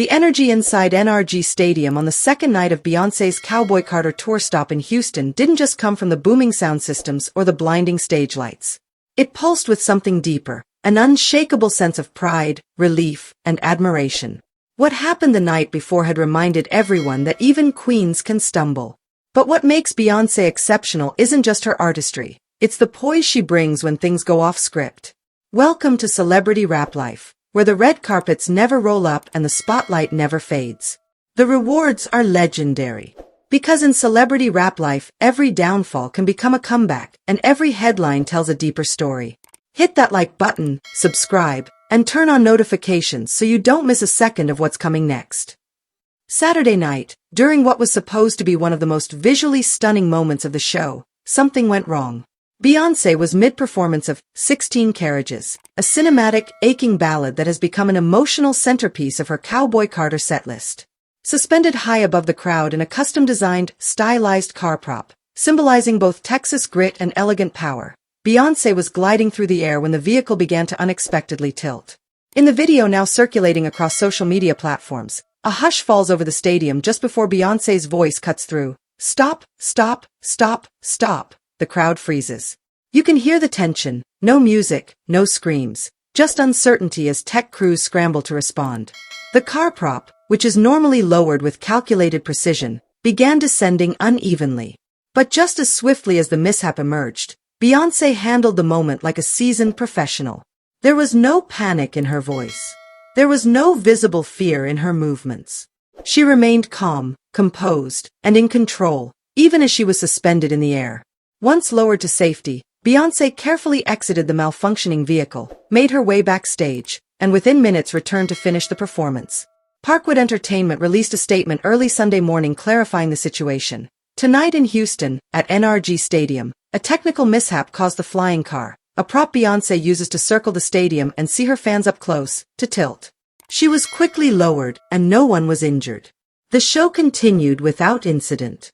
The energy inside NRG Stadium on the second night of Beyoncé's Cowboy Carter Tour stop in Houston didn't just come from the booming sound systems or the blinding stage lights. It pulsed with something deeper, an unshakable sense of pride, relief, and admiration. What happened the night before had reminded everyone that even queens can stumble. But what makes Beyoncé exceptional isn't just her artistry, it's the poise she brings when things go off script. Welcome to celebrity rap life, where the red carpets never roll up and the spotlight never fades. The rewards are legendary. Because in celebrity rap life, every downfall can become a comeback, and every headline tells a deeper story. Hit that like button, subscribe, and turn on notifications so you don't miss a second of what's coming next. Saturday night, during what was supposed to be one of the most visually stunning moments of the show, something went wrong. Beyoncé was mid-performance of 16 Carriages, a cinematic, aching ballad that has become an emotional centerpiece of her Cowboy Carter setlist. Suspended high above the crowd in a custom-designed, stylized car prop, symbolizing both Texas grit and elegant power, Beyoncé was gliding through the air when the vehicle began to unexpectedly tilt. In the video now circulating across social media platforms, a hush falls over the stadium just before Beyoncé's voice cuts through. Stop, stop, stop, stop. The crowd freezes. You can hear the tension, no music, no screams, just uncertainty as tech crews scramble to respond. The car prop, which is normally lowered with calculated precision, began descending unevenly. But just as swiftly as the mishap emerged, Beyoncé handled the moment like a seasoned professional. There was no panic in her voice. There was no visible fear in her movements. She remained calm, composed, and in control, even as she was suspended in the air. Once lowered to safety, Beyoncé carefully exited the malfunctioning vehicle, made her way backstage, and within minutes returned to finish the performance. Parkwood Entertainment released a statement early Sunday morning clarifying the situation. Tonight in Houston, at NRG Stadium, a technical mishap caused the flying car, a prop Beyoncé uses to circle the stadium and see her fans up close, to tilt. She was quickly lowered, and no one was injured. The show continued without incident.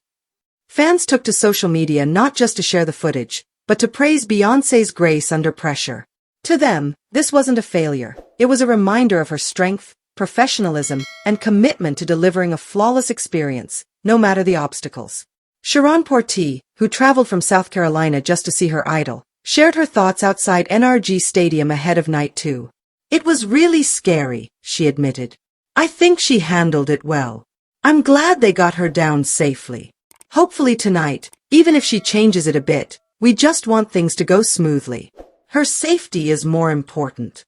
Fans took to social media not just to share the footage, but to praise Beyoncé's grace under pressure. To them, this wasn't a failure. It was a reminder of her strength, professionalism, and commitment to delivering a flawless experience, no matter the obstacles. Sharon Porti, who traveled from South Carolina just to see her idol, shared her thoughts outside NRG Stadium ahead of night 2. It was really scary, she admitted. I think she handled it well. I'm glad they got her down safely. Hopefully tonight, even if she changes it a bit, we just want things to go smoothly. Her safety is more important.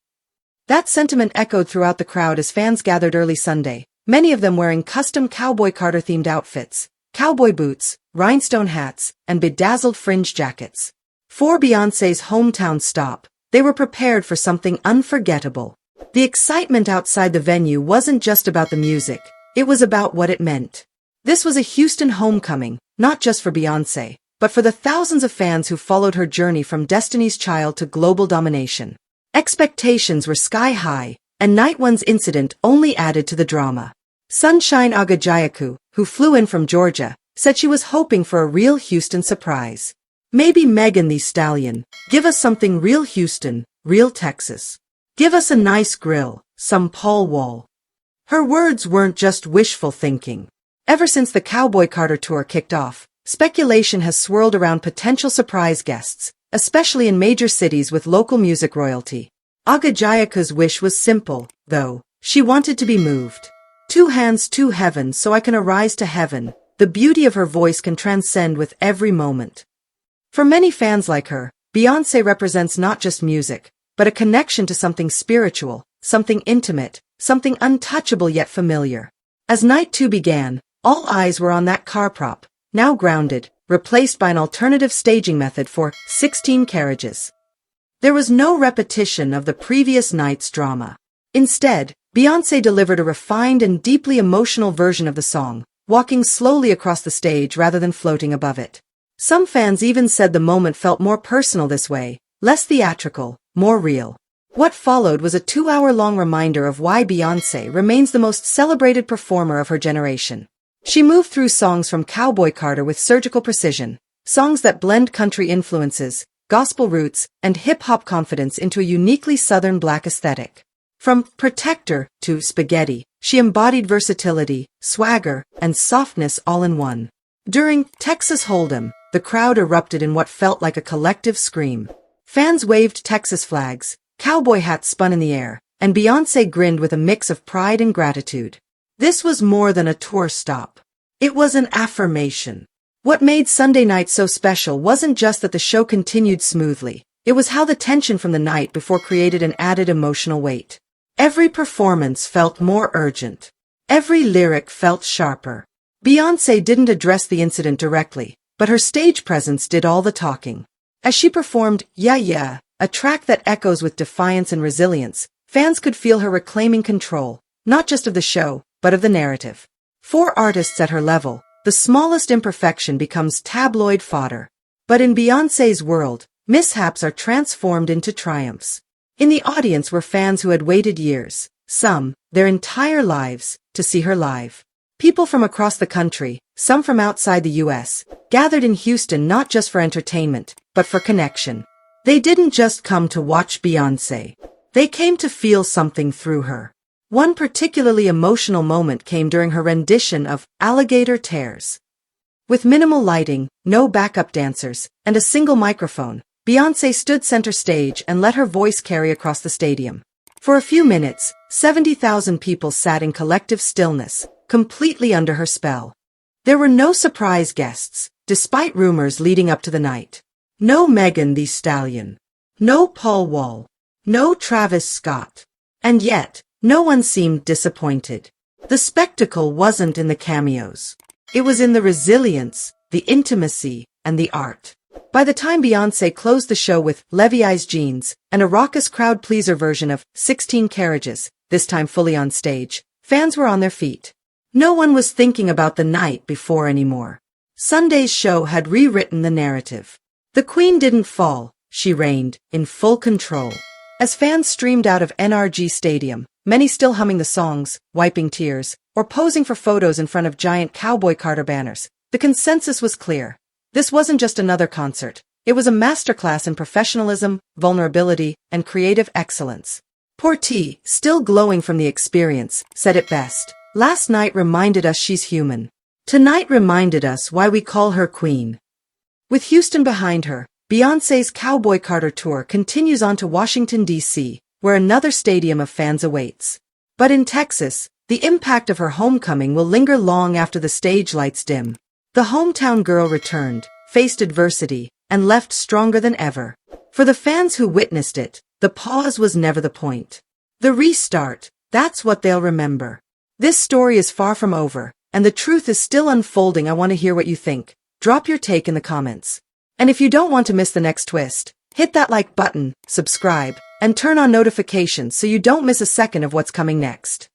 That sentiment echoed throughout the crowd as fans gathered early Sunday, many of them wearing custom Cowboy Carter-themed outfits, cowboy boots, rhinestone hats, and bedazzled fringe jackets. For Beyoncé's hometown stop, they were prepared for something unforgettable. The excitement outside the venue wasn't just about the music, it was about what it meant. This was a Houston homecoming, not just for Beyoncé, but for the thousands of fans who followed her journey from Destiny's Child to global domination. Expectations were sky-high, and night one's incident only added to the drama. Sunshine Agajayaku, who flew in from Georgia, said she was hoping for a real Houston surprise. Maybe Megan Thee Stallion, give us something real Houston, real Texas. Give us a nice grill, some Paul Wall. Her words weren't just wishful thinking. Ever since the Cowboy Carter Tour kicked off, speculation has swirled around potential surprise guests, especially in major cities with local music royalty. Agajayaku's wish was simple, though. She wanted to be moved. 2 hands to heaven so I can arise to heaven. The beauty of her voice can transcend with every moment. For many fans like her, Beyoncé represents not just music, but a connection to something spiritual, something intimate, something untouchable yet familiar. As night 2 began, all eyes were on that car prop, now grounded, replaced by an alternative staging method for 16 Carriages. There was no repetition of the previous night's drama. Instead, Beyoncé delivered a refined and deeply emotional version of the song, walking slowly across the stage rather than floating above it. Some fans even said the moment felt more personal this way, less theatrical, more real. What followed was a 2-hour-long reminder of why Beyoncé remains the most celebrated performer of her generation. She moved through songs from Cowboy Carter with surgical precision, songs that blend country influences, gospel roots, and hip-hop confidence into a uniquely Southern Black aesthetic. From Protector to Spaghetti, She embodied versatility, swagger, and softness all in one. During Texas Hold'em, the crowd erupted in what felt like a collective scream. Fans waved Texas flags, cowboy hats spun in the air, and Beyoncé grinned with a mix of pride and gratitude. This was more than a tour stop. It was an affirmation. What made Sunday night so special wasn't just that the show continued smoothly. It was how the tension from the night before created an added emotional weight. Every performance felt more urgent. Every lyric felt sharper. Beyoncé didn't address the incident directly, but her stage presence did all the talking. As she performed Yeah Yeah, a track that echoes with defiance and resilience, fans could feel her reclaiming control, not just of the show, but of the narrative. For artists at her level, the smallest imperfection becomes tabloid fodder. But in Beyoncé's world, mishaps are transformed into triumphs. In the audience were fans who had waited years, some, their entire lives, to see her live. People from across the country, some from outside the US, gathered in Houston not just for entertainment, but for connection. They didn't just come to watch Beyoncé. They came to feel something through her. One particularly emotional moment came during her rendition of Alligator Tears. With minimal lighting, no backup dancers, and a single microphone, Beyoncé stood center stage and let her voice carry across the stadium. For a few minutes, 70,000 people sat in collective stillness, completely under her spell. There were no surprise guests, despite rumors leading up to the night. No Megan Thee Stallion. No Paul Wall. No Travis Scott. And yet, no one seemed disappointed. The spectacle wasn't in the cameos. It was in the resilience, the intimacy, and the art. By the time Beyoncé closed the show with Levi's Jeans, and a raucous crowd-pleaser version of 16 Carriages, this time fully on stage, fans were on their feet. No one was thinking about the night before anymore. Sunday's show had rewritten the narrative. The Queen didn't fall, she reigned, in full control. As fans streamed out of NRG Stadium, many still humming the songs, wiping tears, or posing for photos in front of giant Cowboy Carter banners, the consensus was clear. This wasn't just another concert. It was a masterclass in professionalism, vulnerability, and creative excellence. Portie, still glowing from the experience, said it best. Last night reminded us she's human. Tonight reminded us why we call her Queen. With Houston behind her, Beyoncé's Cowboy Carter Tour continues on to Washington, D.C., where another stadium of fans awaits. But in Texas, the impact of her homecoming will linger long after the stage lights dim. The hometown girl returned, faced adversity, and left stronger than ever. For the fans who witnessed it, the pause was never the point. The restart, that's what they'll remember. This story is far from over, and the truth is still unfolding. I want to hear what you think. Drop your take in the comments. And if you don't want to miss the next twist, hit that like button, subscribe, and turn on notifications so you don't miss a second of what's coming next.